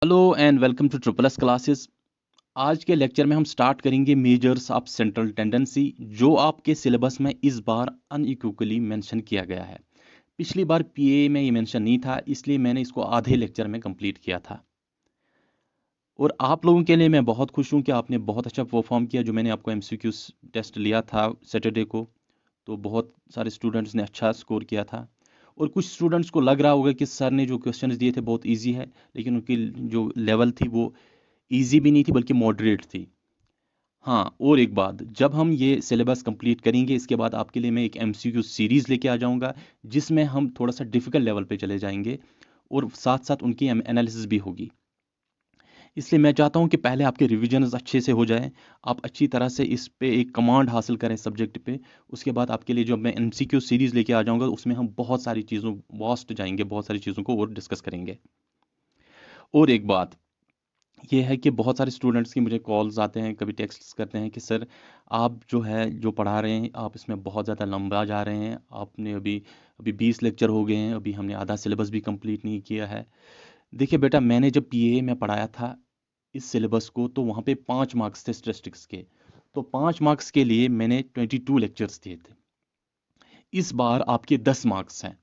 Hello and welcome to triple S classes. आज के lecture में हम स्टार्ट करेंगे मेजर्स ऑफ सेंट्रल टेंडेंसी, जो आपके सिलेबस में इस बार अनइक्विकली मेंशन किया गया है। पिछली बार पीए में ये मेंशन नहीं था, इसलिए मैंने इसको आधे लेक्चर में कंप्लीट किया था। और आप लोगों के लिए मैं बहुत खुश हूँ कि आपने बहुत अच्छा परफॉर्म किया। जो मैंने आपको एमसीक्यू टेस्ट लिया था सैटरडे को, तो बहुत सारे स्टूडेंट्स ने अच्छा स्कोर किया था। और कुछ स्टूडेंट्स को लग रहा होगा कि सर ने जो क्वेश्चंस दिए थे बहुत इजी है, लेकिन उनकी जो लेवल थी वो इजी भी नहीं थी बल्कि मॉडरेट थी। हाँ, और एक बात, जब हम ये सिलेबस कंप्लीट करेंगे इसके बाद आपके लिए मैं एक एमसीक्यू सीरीज लेके आ जाऊंगा, जिसमें हम थोड़ा सा डिफिकल्ट लेवल पे चले जाएंगे और साथ साथ उनकी एनालिसिस भी होगी। इसलिए मैं चाहता हूं कि पहले आपके रिविजन्स अच्छे से हो जाएं, आप अच्छी तरह से इस पे एक कमांड हासिल करें सब्जेक्ट पे। उसके बाद आपके लिए जो मैं एमसीक्यू सीरीज लेके आ जाऊंगा उसमें हम बहुत सारी चीज़ों वास्ट जाएंगे, बहुत सारी चीज़ों को और डिस्कस करेंगे। और एक बात ये है कि बहुत सारे स्टूडेंट्स की मुझे कॉल्स आते हैं, कभी टेक्स्ट करते हैं कि सर आप जो है जो पढ़ा रहे हैं आप इसमें बहुत ज़्यादा लंबा जा रहे हैं। आपने अभी अभी 20 लेक्चर हो गए हैं, अभी हमने आधा सिलेबस भी कंप्लीट नहीं किया है। देखिए बेटा, मैंने जब पीए में पढ़ाया था इस सिलेबस को, तो वहाँ पे 5 मार्क्स थे स्टैटिस्टिक्स के। तो 5 मार्क्स के लिए मैंने 22 लेक्चर्स दिए थे। इस बार आपके 10 मार्क्स हैं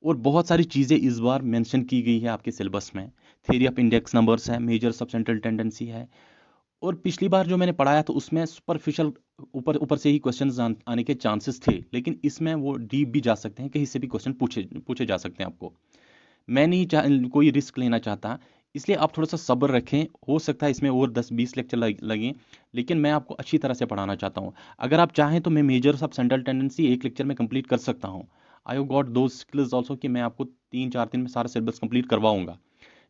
और बहुत सारी चीज़ें इस बार मेंशन की गई है आपके सिलेबस में। थ्योरी ऑफ इंडेक्स नंबर्स है, मेजर्स ऑफ सेंट्रल टेंडेंसी है। और पिछली बार जो मैंने पढ़ाया तो उसमें सुपरफिशियल ऊपर ऊपर से ही क्वेश्चंस आने के चांसेस थे, लेकिन इसमें वो डीप भी जा सकते हैं, कहीं से भी क्वेश्चन पूछे पूछे जा सकते हैं आपको। मैं नहीं कोई रिस्क लेना चाहता, इसलिए आप थोड़ा सा सब्र रखें। हो सकता है इसमें और 10-20 लेक्चर लगें, लेकिन मैं आपको अच्छी तरह से पढ़ाना चाहता हूँ। अगर आप चाहें तो मैं मेजर्स ऑफ सेंट्रल टेंडेंसी एक लेक्चर में कंप्लीट कर सकता हूँ। आई हैव गॉट दो स्किल्स ऑल्सो कि मैं आपको 3-4 दिन में सारा सिलेबस कंप्लीट करवाऊंगा।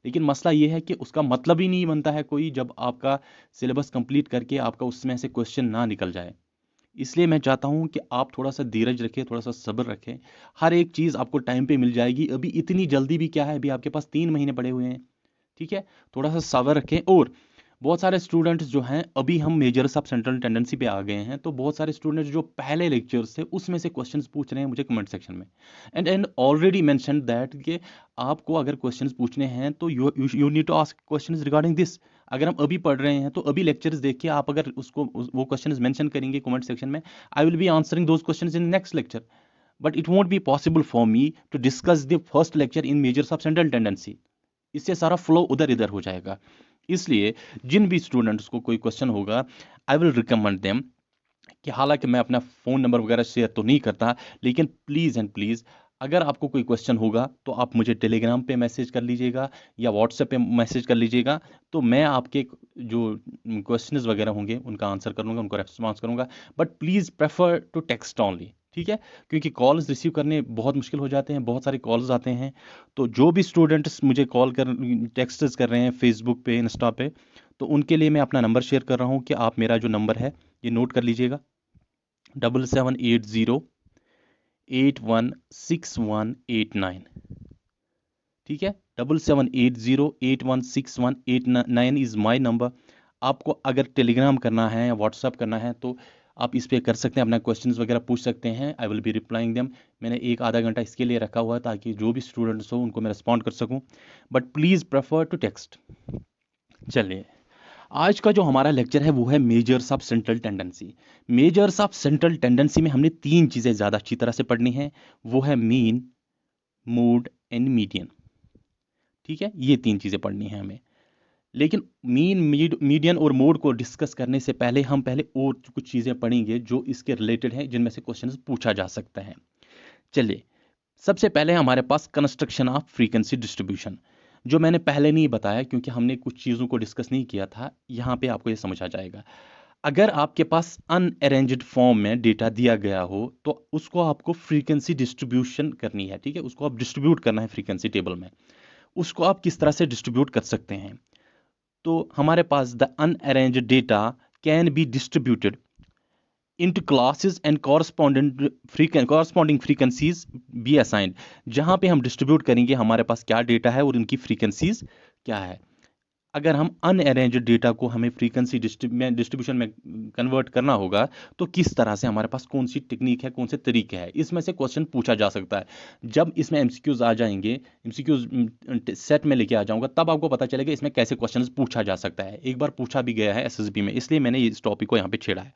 लेकिन मसला ये है कि उसका मतलब ही नहीं बनता है कोई, जब आपका सिलेबस कंप्लीट करके आपका उसमें से क्वेश्चन ना निकल जाए। इसलिए मैं चाहता हूँ कि आप थोड़ा सा धीरज रखें, थोड़ा सा सब्र रखें। हर एक चीज़ आपको टाइम पे मिल जाएगी। अभी इतनी जल्दी भी क्या है, अभी आपके पास 3 महीने पड़े हुए हैं। ठीक है, थोड़ा सा सब्र रखें। और बहुत सारे स्टूडेंट्स जो हैं, अभी हम मेजर्स ऑफ सेंट्रल टेंडेंसी पे आ गए हैं, तो बहुत सारे स्टूडेंट्स जो पहले लेक्चर्स थे उसमें से क्वेश्चंस पूछ रहे हैं मुझे कमेंट सेक्शन में। एंड ऑलरेडी मेंशन दैट कि आपको अगर क्वेश्चंस पूछने हैं तो you need to ask questions regarding this. अगर हम अभी पढ़ रहे हैं तो अभी लेक्चर्स देखिए, आप अगर वो क्वेश्चंस मेंशन करेंगे कमेंट सेक्शन में, I will be answering those questions in next lecture. But it won't be possible for me to discuss the first lecture in measures of central tendency. इससे सारा flow उधर इधर हो जाएगा। इसलिए जिन भी स्टूडेंट्स को कोई क्वेश्चन होगा, आई विल रिकमेंड देम कि हालांकि मैं अपना फ़ोन नंबर वगैरह शेयर तो नहीं करता, लेकिन प्लीज़ एंड प्लीज़, अगर आपको कोई क्वेश्चन होगा तो आप मुझे टेलीग्राम पे मैसेज कर लीजिएगा या व्हाट्सएप पे मैसेज कर लीजिएगा। तो मैं आपके जो क्वेश्चंस वगैरह होंगे उनका आंसर करूंगा, उनको रेस्पॉन्स करूंगा। But please prefer to text only, ठीक है? क्योंकि कॉल्स रिसीव करने बहुत मुश्किल हो जाते हैं, बहुत सारे कॉल्स आते हैं। तो जो भी स्टूडेंट्स मुझे कॉल कर टेक्स्ट कर रहे हैं फेसबुक पे, इंस्टा पे, तो उनके लिए मैं अपना नंबर शेयर कर रहा हूँ कि आप मेरा जो नंबर है ये नोट कर लीजिएगा। 7780 816189। ठीक है, 7780 816189 इज़ माई नंबर। आपको अगर टेलीग्राम करना है या व्हाट्सअप करना है तो आप इस पे कर सकते हैं, अपना क्वेश्चंस वगैरह पूछ सकते हैं। आई विल बी रिप्लाइंग देम। मैंने एक आधा घंटा इसके लिए रखा हुआ है ताकि जो भी स्टूडेंट्स हो उनको मैं रिस्पॉन्ड कर सकूं। But please prefer to text. चलिए, आज का जो हमारा लेक्चर है वो है measures of central tendency. Measures of central tendency में हमने 3 चीज़ें ज़्यादा अच्छी तरह से पढ़नी है। वो है मीन, मोड एंड मीडियन। ठीक है, ये 3 चीज़ें पढ़नी है हमें। लेकिन मीन, मीडियन और मोड को डिस्कस करने से पहले हम पहले और कुछ चीज़ें पढ़ेंगे जो इसके रिलेटेड हैं, जिनमें से क्वेश्चन पूछा जा सकता है। चलिए, सबसे पहले हमारे पास कंस्ट्रक्शन ऑफ फ्रीक्वेंसी डिस्ट्रीब्यूशन, जो मैंने पहले नहीं बताया क्योंकि हमने कुछ चीज़ों को डिस्कस नहीं किया था। यहाँ पे आपको ये समझ आ जाएगा। अगर आपके पास अनअरेंज्ड फॉर्म में डेटा दिया गया हो तो उसको आपको फ्रीक्वेंसी डिस्ट्रीब्यूशन करनी है। ठीक है, उसको आप डिस्ट्रीब्यूट करना है फ्रीक्वेंसी टेबल में। उसको आप किस तरह से डिस्ट्रीब्यूट कर सकते हैं? तो हमारे पास the unarranged data can be distributed into classes and corresponding frequencies be assigned। जहां पे हम डिस्ट्रीब्यूट करेंगे हमारे पास क्या डेटा है और उनकी फ्रीक्वेंसीज क्या है। अगर हम अनअरेंज्ड डेटा को हमें फ्रीक्वेंसी डिस्ट्रीब्यूशन में कन्वर्ट करना होगा तो किस तरह से, हमारे पास कौन सी टेक्निक है, कौन से तरीके हैं, इसमें से क्वेश्चन पूछा जा सकता है। जब इसमें एमसीक्यूज आ जाएंगे, एमसीक्यूज सेट में लेके आ जाऊंगा, तब आपको पता चलेगा इसमें कैसे क्वेश्चन पूछा जा सकता है। एक बार पूछा भी गया है एसएसबी में, इसलिए मैंने इस टॉपिक को यहाँ पे छेड़ा है।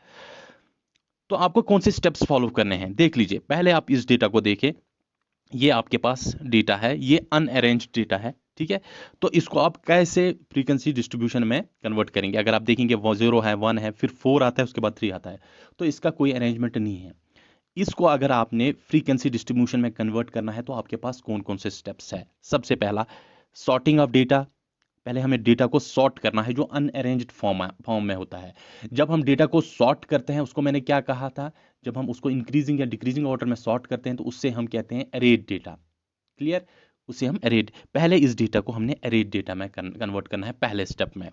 तो आपको कौन से स्टेप्स फॉलो करने हैं देख लीजिए। पहले आप इस डेटा को देखें, ये आपके पास डेटा है, ये अनअरेंज्ड डेटा है, ठीक है। तो इसको आप कैसे फ्रीक्वेंसी डिस्ट्रीब्यूशन में कन्वर्ट करेंगे। अगर आप देखेंगे वो 0 है, 1 है, फिर 4 आता है, उसके बाद 3 आता है, तो इसका कोई अरेंजमेंट नहीं है। इसको अगर आपने फ्रीक्वेंसी डिस्ट्रीब्यूशन में कन्वर्ट करना है तो आपके पास कौन कौन से स्टेप्स है। सबसे पहला, सॉर्टिंग ऑफ डेटा। पहले हमें डेटा को सॉर्ट करना है जो अनअरेंज्ड फॉर्म में होता है। जब हम डेटा को सॉर्ट करते हैं, उसको मैंने क्या कहा था, जब हम उसको इंक्रीजिंग या डिक्रीजिंग ऑर्डर में सॉर्ट करते हैं तो उससे हम कहते हैं अरेड डेटा। क्लियर, उसे हम अरेड, पहले इस डेटा को हमने अरेड डेटा में कन्वर्ट करना है पहले स्टेप में।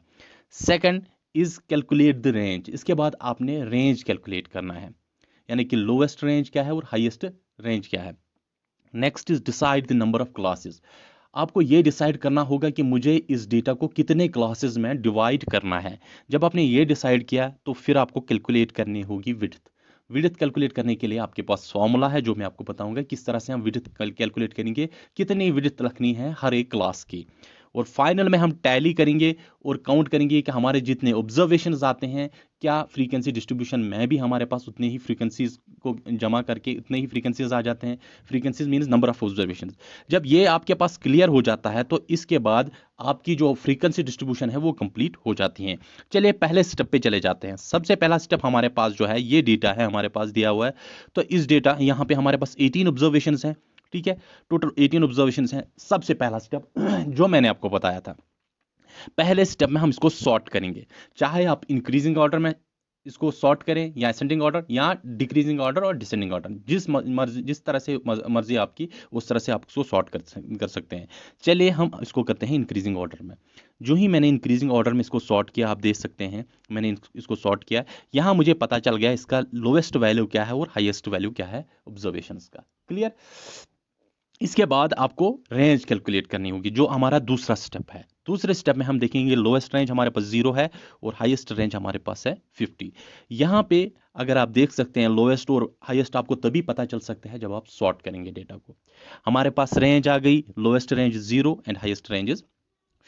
Second is calculate the range. इसके बाद आपने रेंज कैलकुलेट करना है, यानी कि लोएस्ट रेंज क्या है और हाईएस्ट रेंज क्या है। Next is decide the number of classes. आपको ये डिसाइड करना होगा कि मुझे इस डेटा को कितने क्लासेस में डिवाइड करना है। जब आपने ये डिसाइड किया तो फिर आपको कैलकुलेट करनी होगी विड्थ। विड्थ कैलकुलेट करने के लिए आपके पास फॉर्मूला है जो मैं आपको बताऊंगा किस तरह से हम विड्थ कैलकुलेट करेंगे, कितनी विड्थ रखनी है हर एक क्लास की। और फाइनल में हम टैली करेंगे और काउंट करेंगे कि हमारे जितने ऑब्जर्वेशंस आते हैं, क्या फ्रीक्वेंसी डिस्ट्रीब्यूशन में भी हमारे पास उतने ही फ्रीक्वेंसीज को जमा करके उतने ही फ्रीक्वेंसीज आ जाते हैं। Frequencies means number of observations. जब ये आपके पास क्लियर हो जाता है तो इसके बाद आपकी जो फ्रीक्वेंसी डिस्ट्रीब्यूशन है वो कंप्लीट हो जाती है। चलिए पहले स्टेप पे चले जाते हैं। सबसे पहला स्टेप हमारे पास जो है, ये डेटा है हमारे पास दिया हुआ है, तो इस डेटा यहाँ पे हमारे पास 18 ऑब्जर्वेशंस हैं, ठीक है, टोटल 18 ऑब्जर्वेशंस हैं। सबसे पहला स्टेप जो मैंने आपको बताया था, पहले स्टेप में हम इसको सॉर्ट करेंगे। चाहे आप इंक्रीजिंग ऑर्डर में इसको सॉर्ट करें या असेंडिंग ऑर्डर या डिक्रीजिंग ऑर्डर और डिसेंडिंग ऑर्डर, जिस तरह से मर्जी आपकी, उस तरह से आप इसको सॉर्ट कर सकते हैं। चलिए हम इसको करते हैं इंक्रीजिंग ऑर्डर में। जो ही मैंने इंक्रीजिंग ऑर्डर में इसको सॉर्ट किया, आप देख सकते हैं मैंने इसको सॉर्ट किया, यहाँ मुझे पता चल गया इसका लोएस्ट वैल्यू क्या है और हाईएस्ट वैल्यू क्या है ऑब्जर्वेशंस का। क्लियर। इसके बाद आपको रेंज कैलकुलेट करनी होगी जो हमारा दूसरा स्टेप है। दूसरे स्टेप में हम देखेंगे लोएस्ट रेंज हमारे पास 0 है और हाईएस्ट रेंज हमारे पास है 50। यहाँ पे अगर आप देख सकते हैं लोएस्ट और हाईएस्ट आपको तभी पता चल सकता है जब आप सॉर्ट करेंगे डेटा को। हमारे पास रेंज आ गई, lowest range 0 and highest range is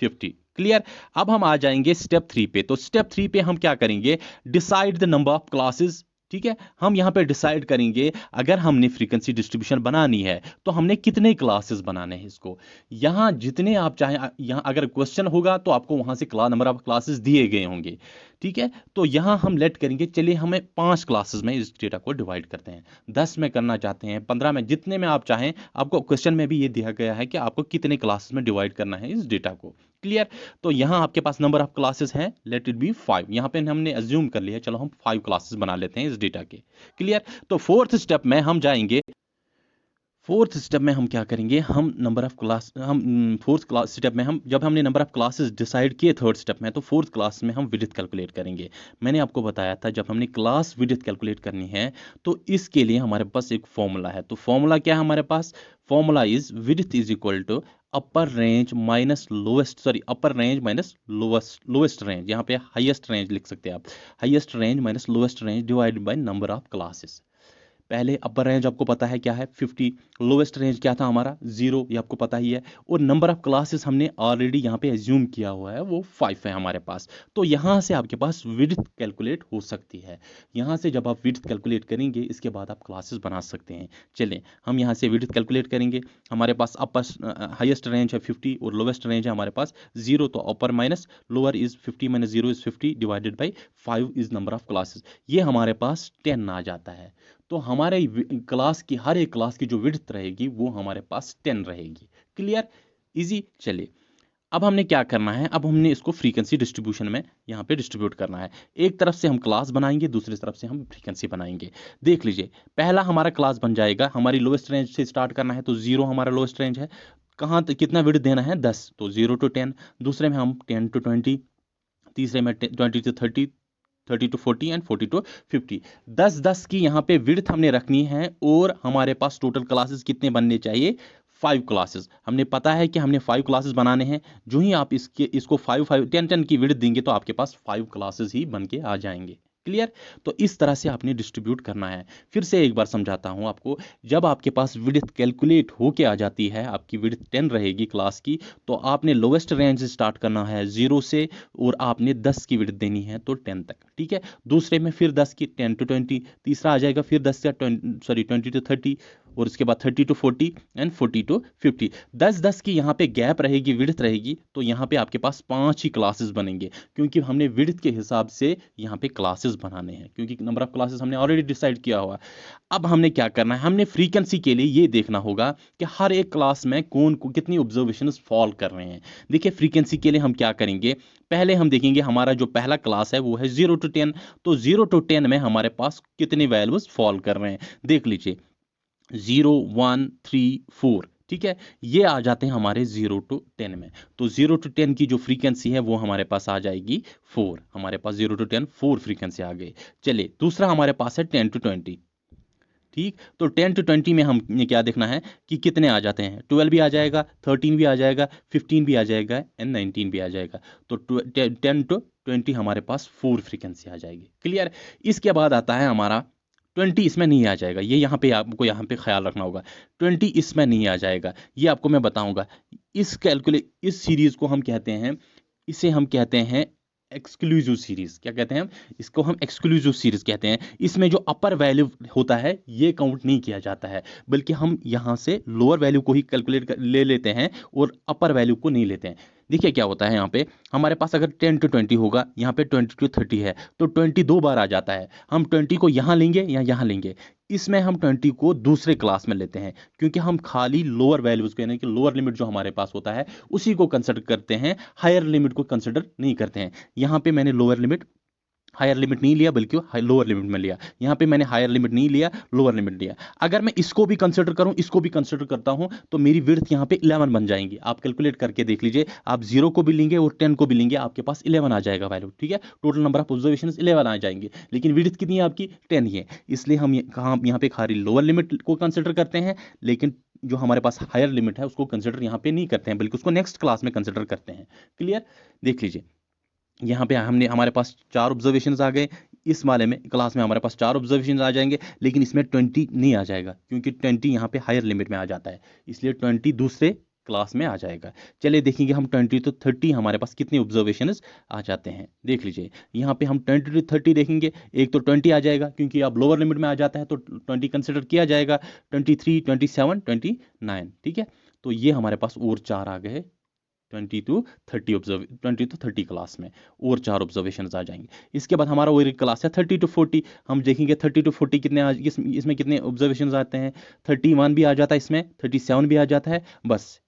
50। Clear. अब हम आ जाएंगे स्टेप 3 पे। तो स्टेप 3 पे हम क्या करेंगे, decide the number of classes. ठीक है, हम यहाँ पे डिसाइड करेंगे अगर हमने फ्रीक्वेंसी डिस्ट्रीब्यूशन बनानी है तो हमने कितने क्लासेस बनाने हैं इसको। यहाँ जितने आप चाहें, यहाँ अगर क्वेश्चन होगा तो आपको वहां से नंबर ऑफ क्लासेस दिए गए होंगे, ठीक है। तो यहाँ हम लेट करेंगे, चलिए हमें 5 क्लासेस में इस डेटा को डिवाइड करते हैं। 10 में करना चाहते हैं, 15 में, जितने में आप चाहें। आपको क्वेश्चन में भी ये दिया गया है कि आपको कितने क्लासेस में डिवाइड करना है इस डेटा को। क्लियर। तो यहाँ आपके पास नंबर ऑफ क्लासेस हैं, लेट इट बी 5। यहाँ पे हमने अज्यूम कर लिया, चलो हम 5 क्लासेस बना लेते हैं इस डेटा के। क्लियर। तो फोर्थ स्टेप में हम जाएंगे। फोर्थ स्टेप में हम क्या करेंगे, हम नंबर ऑफ क्लास, हम फोर्थ क्लास स्टेप में हम, जब हमने नंबर ऑफ क्लासेस डिसाइड किए थर्ड स्टेप में, तो फोर्थ क्लास में हम विड्थ कैलकुलेट करेंगे। मैंने आपको बताया था जब हमने क्लास विड्थ कैलकुलेट करनी है तो इसके लिए हमारे पास एक फॉर्मूला है। तो फॉर्मूला क्या है हमारे पास, formula is width is equal to upper range minus lowest, sorry upper range minus lowest range, यहाँ पे हाईएस्ट रेंज लिख सकते हैं आप, highest range minus lowest range divided by number of classes. पहले अपर रेंज आपको पता है क्या है 50, लोएस्ट रेंज क्या था हमारा 0, ये आपको पता ही है, और नंबर ऑफ क्लासेस हमने ऑलरेडी यहाँ पे एज्यूम किया हुआ है वो 5 है हमारे पास। तो यहाँ से आपके पास विड्थ कैलकुलेट हो सकती है। यहाँ से जब आप विड्थ कैलकुलेट करेंगे इसके बाद आप क्लासेस बना सकते हैं। चलें हम यहाँ से विड्थ कैलकुलेट करेंगे। हमारे पास अपर हाइएस्ट रेंज है 50 और लोवेस्ट रेंज है हमारे पास 0, तो अपर minus lower is 50 minus 0 is 50 divided by 5 is number of classes. ये हमारे पास 10 आ जाता है। तो हमारे क्लास की, हर एक क्लास की जो विड्थ रहेगी वो हमारे पास 10 रहेगी। Clear, easy. चलिए अब हमने क्या करना है, अब हमने इसको फ्रीक्वेंसी डिस्ट्रीब्यूशन में यहाँ पे डिस्ट्रीब्यूट करना है। एक तरफ से हम क्लास बनाएंगे, दूसरी तरफ से हम फ्रीक्वेंसी बनाएंगे। देख लीजिए पहला हमारा क्लास बन जाएगा, हमारी लोएस्ट रेंज से स्टार्ट करना है तो 0 हमारा लोएस्ट रेंज है। कहाँ कितना विड्थ देना है 10, तो 0 to 10। दूसरे में हम 10 to 20, तीसरे में 20 to 30, 30 to 40 एंड 40 to 50। 10 10 की यहाँ पे विड्थ हमने रखनी है और हमारे पास टोटल क्लासेस कितने बनने चाहिए 5 क्लासेस। हमने पता है कि हमने 5 क्लासेस बनाने हैं। जो ही आप इसको 5 की विड्थ देंगे तो आपके पास 5 क्लासेस ही बन के आ जाएंगे। क्लियर? तो इस तरह से आपने डिस्ट्रीब्यूट करना है। फिर से एक बार समझाता हूं आपको। जब आपके पास विड्थ कैलकुलेट होके आ जाती है, आपकी विड्थ 10 रहेगी क्लास की, तो आपने लोवेस्ट रेंज से स्टार्ट करना है 0 से, और आपने 10 की विड्थ देनी है तो 10 तक। ठीक है? दूसरे में फिर 10 की 10 to 20, तीसरा आ जाएगा फिर 10 का 20 to 30, और उसके बाद 30 to 40 एंड 40 to 50। 10 की यहाँ पे गैप रहेगी, विड्थ रहेगी, तो यहाँ पे आपके पास 5 ही क्लासेस बनेंगे, क्योंकि हमने विड्थ के हिसाब से यहाँ पे क्लासेस बनाने हैं, क्योंकि नंबर ऑफ क्लासेस हमने ऑलरेडी डिसाइड किया हुआ। अब हमने क्या करना है, हमने फ्रीक्वेंसी के लिए ये देखना होगा कि हर एक क्लास में कौन को कितनी ऑब्जर्वेशंस फॉल कर रहे हैं। देखिए फ्रीक्वेंसी के लिए हम क्या करेंगे, पहले हम देखेंगे हमारा जो पहला क्लास है वो है 0 to 10। तो 0 to 10 में हमारे पास कितने वैल्यूज फॉल कर रहे हैं, देख लीजिए 0 1 3 4। ठीक है, ये आ जाते हैं हमारे 0 to 10 में। तो 0 to 10 की जो फ्रीक्वेंसी है वो हमारे पास आ जाएगी 4। हमारे पास 0 to 10 4 फ्रीक्वेंसी आ गई। चलिए दूसरा हमारे पास है 10 to 20। ठीक, तो 10 to 20 में हम क्या देखना है कि कितने आ जाते हैं। 12 भी आ जाएगा, 13 भी आ जाएगा, 15 भी आ जाएगा एंड 19 भी आ जाएगा। तो 10 to 20 हमारे पास 4 फ्रीक्वेंसी आ जाएगी। क्लियर? इसके बाद आता है हमारा 20, इसमें नहीं आ जाएगा। ये यहाँ पे आपको यहाँ पे ख्याल रखना होगा, 20 इसमें नहीं आ जाएगा। ये आपको मैं बताऊंगा। इस सीरीज को हम कहते हैं, इसे हम कहते हैं एक्सक्लूसिव सीरीज। क्या कहते हैं हम इसको? हम एक्सक्लूसिव सीरीज कहते हैं। इसमें जो अपर वैल्यू होता है ये काउंट नहीं किया जाता है, बल्कि हम यहाँ से लोअर वैल्यू को ही कैलकुलेट ले लेते हैं और अपर वैल्यू को नहीं लेते हैं। देखिए क्या होता है, यहाँ पे हमारे पास अगर 10 to 20 होगा, यहाँ पे 20 to 30 है, तो 20 दो बार आ जाता है। हम 20 को यहाँ लेंगे या यहाँ लेंगे। इसमें हम 20 को दूसरे क्लास में लेते हैं, क्योंकि हम खाली लोअर वैल्यूज को, यानी कि लोअर लिमिट जो हमारे पास होता है उसी को कंसिडर करते हैं, हायर लिमिट को कंसिडर नहीं करते हैं। यहाँ पे मैंने लोअर लिमिट हायर लिमिट नहीं लिया, बल्कि लोअर लिमिट में लिया। यहाँ पे मैंने हायर लिमिट नहीं लिया, लोअर लिमिट लिया। अगर मैं इसको भी कंसिडर करूं, इसको भी कंसिडर करता हूं, तो मेरी विड्थ यहाँ पे 11 बन जाएंगी। आप कैलकुलेट करके देख लीजिए, आप 0 को भी लेंगे और 10 को भी लेंगे, आपके पास 11 आ जाएगा वैल्यू। ठीक है, टोटल नंबर ऑफ ऑब्जर्वेशन 11 आ जाएंगे, लेकिन विड्थ कितनी है आपकी? 10 ही है। इसलिए हम यहाँ पे खाली लोअर लिमिट को कंसिडर करते हैं, लेकिन जो हमारे पास हायर लिमिट है उसको कंसिडर यहाँ पे नहीं करते हैं, बल्कि उसको नेक्स्ट क्लास में कंसिडर करते हैं। क्लियर? देख लीजिए यहाँ पे हमारे पास 4 ऑब्जर्वेशंस आ गए। इस वाले में क्लास में हमारे पास 4 ऑब्जर्वेशंस आ जाएंगे, लेकिन इसमें 20 नहीं आ जाएगा, क्योंकि 20 यहाँ पे हायर लिमिट में आ जाता है, इसलिए 20 दूसरे क्लास में आ जाएगा। चलिए देखेंगे हम 20 to 30 हमारे पास कितने ऑब्जर्वेशंस आ जाते हैं। देख लीजिए यहाँ पे हम 20 to 30 देखेंगे। एक तो 20 आ जाएगा, क्योंकि आप लोअर लिमिट में आ जाता है तो 20 कंसिडर किया जाएगा। 23 27 29। ठीक है, तो ये हमारे पास और 4 आ गए। 20 to 30 क्लास में और 4 ऑब्जर्वेशन आ जाएंगे। इसके बाद हमारा वही क्लास है 30 to 40। हम देखेंगे 30 to 40 कितने इसमें कितने ऑब्जर्वेशन आते हैं। 31 भी आ जाता है, इसमें 37 भी आ जाता है, बस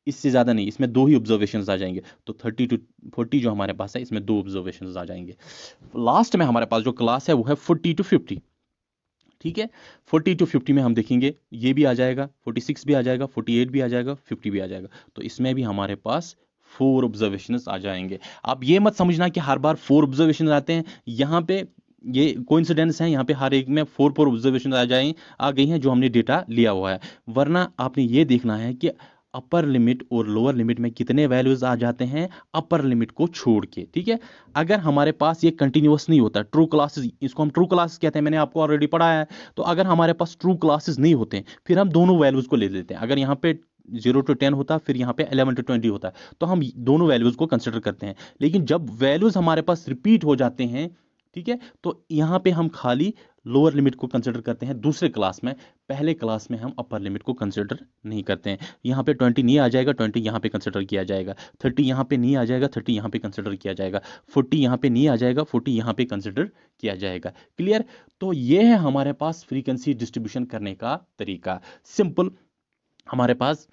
इससे ज़्यादा नहीं। इसमें 2 ही ऑब्जर्वेशन आ जाएंगे। तो 30 to 40 जो हमारे पास है, इसमें 2 ऑब्जर्वेशन आ जाएंगे। लास्ट में हमारे पास जो क्लास है वो है 40 to 50। ठीक है, 40 to 50 में हम देखेंगे ये भी आ जाएगा, 46 भी आ जाएगा, 48 भी आ जाएगा, 50 भी आ जाएगा। तो इसमें भी हमारे पास 4 ऑब्जर्वेशंस आ जाएंगे। आप ये मत समझना कि हर बार 4 ऑब्जर्वेशन आते हैं। यहाँ पे ये कोइंसिडेंस है, यहाँ पे हर एक में 4 ऑब्जर्वेशन आ गई हैं जो हमने डेटा लिया हुआ है। वरना आपने ये देखना है कि अपर लिमिट और लोअर लिमिट में कितने वैल्यूज आ जाते हैं अपर लिमिट को छोड़ के। ठीक है, अगर हमारे पास ये कंटिन्यूअस नहीं होता, ट्रू क्लासेस, इसको हम ट्रू क्लासेस कहते हैं, मैंने आपको ऑलरेडी पढ़ाया है। तो अगर हमारे पास ट्रू क्लासेस नहीं होते, फिर हम दोनों वैल्यूज को ले लेते हैं। अगर यहाँ पे 0 to 10 होता, फिर यहाँ पे 11 to 20 होता, तो हम दोनों वैल्यूज को कंसिडर करते हैं। लेकिन जब वैल्यूज हमारे पास रिपीट हो जाते हैं, ठीक है, तो यहाँ पे हम खाली लोअर लिमिट को कंसिडर करते हैं दूसरे क्लास में। पहले क्लास में हम अपर लिमिट को कंसिडर नहीं करते हैं। यहाँ पे 20 नहीं आ जाएगा, 20 यहाँ पे कंसिडर किया जाएगा। 30 यहाँ पे नहीं आ जाएगा, 30 यहाँ पे कंसिडर किया जाएगा। 40 यहाँ पे नहीं आ जाएगा, 40 यहाँ पे कंसिडर किया जाएगा। क्लियर? तो ये है हमारे पास फ्रीक्वेंसी डिस्ट्रीब्यूशन करने का तरीका। सिंपल, हमारे पास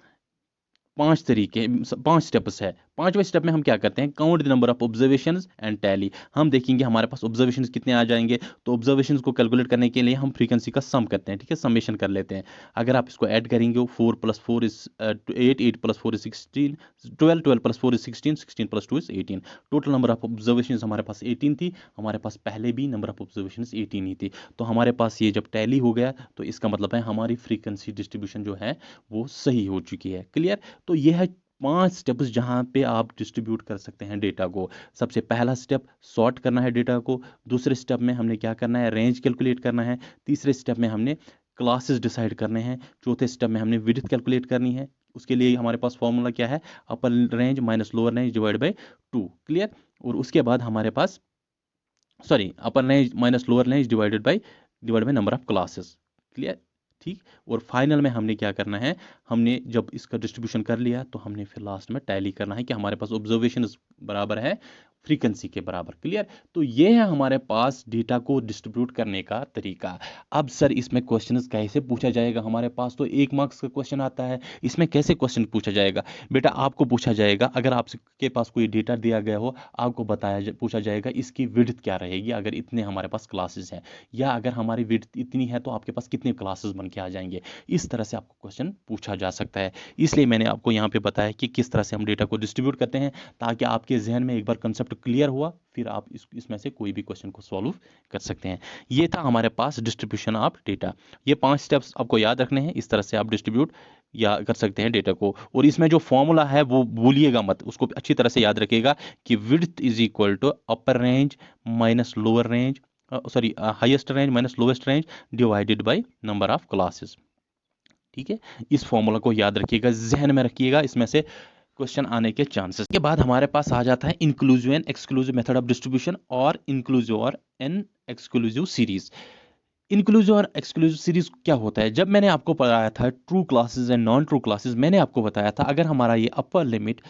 5 स्टेप्स है। 5वें स्टेप में हम क्या करते हैं, count the number of observations and tally. हम देखेंगे हमारे पास ऑब्जर्वेशंस कितने आ जाएंगे, तो ऑब्जर्वेशंस को कैलकुलेट करने के लिए हम फ्रीक्वेंसी का सम करते हैं, ठीक है, समेशन कर लेते हैं। अगर आप इसको ऐड करेंगे 4 + 4 is 8, 8 + 4 is 16, 12, 12 + 4 is 16, 16 + 2 is 18। Total number of observations हमारे पास 18 थी, हमारे पास पहले भी नंबर ऑफ ऑब्जर्वेशंस 18 ही थी। तो हमारे पास ये जब टैली हो गया तो इसका मतलब है हमारी फ्रीक्वेंसी डिस्ट्रीब्यूशन जो है वो सही हो चुकी है। क्लियर। तो ये है 5 स्टेप्स जहाँ पे आप डिस्ट्रीब्यूट कर सकते हैं डेटा को। सबसे पहला स्टेप सॉर्ट करना है डेटा को, दूसरे स्टेप में हमने क्या करना है, रेंज कैलकुलेट करना है, तीसरे स्टेप में हमने क्लासेस डिसाइड करने हैं, चौथे स्टेप में हमने विड्थ कैलकुलेट करनी है। उसके लिए हमारे पास फॉर्मूला क्या है, upper range minus lower range divide by 2। Clear. और उसके बाद हमारे पास upper range minus lower range divide by number of classes. Clear. ठीक। और फाइनल में हमने क्या करना है, हमने जब इसका डिस्ट्रीब्यूशन कर लिया तो हमने फिर लास्ट में टैली करना है कि हमारे पास ऑब्जर्वेशन बराबर है फ्रीक्वेंसी के बराबर। क्लियर। तो ये है हमारे पास डेटा को डिस्ट्रीब्यूट करने का तरीका। अब सर इसमें क्वेश्चंस कैसे पूछा जाएगा, हमारे पास तो 1 मार्क्स का क्वेश्चन आता है, इसमें कैसे क्वेश्चन पूछा जाएगा। बेटा आपको पूछा जाएगा, अगर आपके पास कोई डेटा दिया गया हो, आपको पूछा जाएगा इसकी विड्थ क्या रहेगी अगर इतने हमारे पास क्लासेस हैं, या अगर हमारी विड्थ इतनी है तो आपके पास कितने क्लासेस बन के आ जाएंगे। इस तरह से आपको क्वेश्चन पूछा जा सकता है। इसलिए मैंने आपको यहाँ पे बताया कि किस तरह से हम डेटा को डिस्ट्रीब्यूट करते हैं, ताकि आपके जहन में एक बार कंसेप्ट क्लियर हुआ फिर आप इसमें से कोई भी क्वेश्चन को सॉल्व कर सकते हैं। ये था हमारे पास डिस्ट्रीब्यूशन ऑफ डेटा। ये 5 स्टेप्स आपको याद रखने हैं, इस तरह से आप डिस्ट्रीब्यूट या कर सकते हैं डेटा को। और इसमें जो फॉर्मूला है वो भूलिएगा मत, उसको अच्छी तरह से याद रखिएगा कि width is equal to upper range minus lower range, highest range minus lowest range divided by number of classes. ठीक है, इस फॉर्मूला को याद रखिएगा, जहन में रखिएगा, इसमें से क्वेश्चन आने के चांसेस। के बाद हमारे पास आ जाता है inclusive and exclusive method of distribution और इंक्लूसिव और एन एक्सक्लूसिव सीरीज। इंक्लूसिव और एक्सक्लूसिव सीरीज क्या होता है, जब मैंने आपको पढ़ाया था true classes and non true classes, मैंने आपको बताया था अगर हमारा ये अपर लिमिट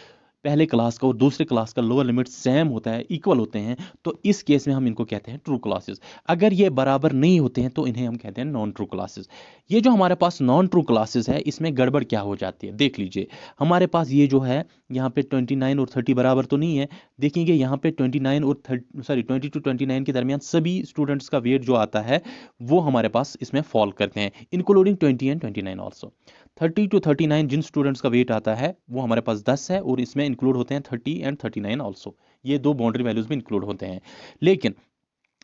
पहले क्लास का और दूसरे क्लास का लोअर लिमिट सेम होता है, इक्वल होते हैं, तो इस केस में हम इनको कहते हैं ट्रू क्लासेस। अगर ये बराबर नहीं होते हैं तो इन्हें हम कहते हैं नॉन ट्रू क्लासेस। ये जो हमारे पास नॉन ट्रू क्लासेस है, इसमें गड़बड़ क्या हो जाती है, देख लीजिए। हमारे पास ये जो है यहाँ पे 29 और 30 बराबर तो नहीं है। देखेंगे यहाँ पे 29 और 20 to 29 के दरमियान सभी स्टूडेंट्स का वेट जो आता है वो हमारे पास इसमें फॉल करते हैं, इंक्लूडिंग 20 एंड 29 ऑल्सो। 30 to 39 जिन स्टूडेंट्स का वेट आता है वो हमारे पास 10 है, और इसमें इंक्लूड होते हैं 30 एंड 39 ऑल्सो। ये दो बाउंड्री वैल्यूज में इंक्लूड होते हैं। लेकिन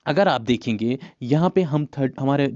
अगर आप देखेंगे यहाँ पे हमारे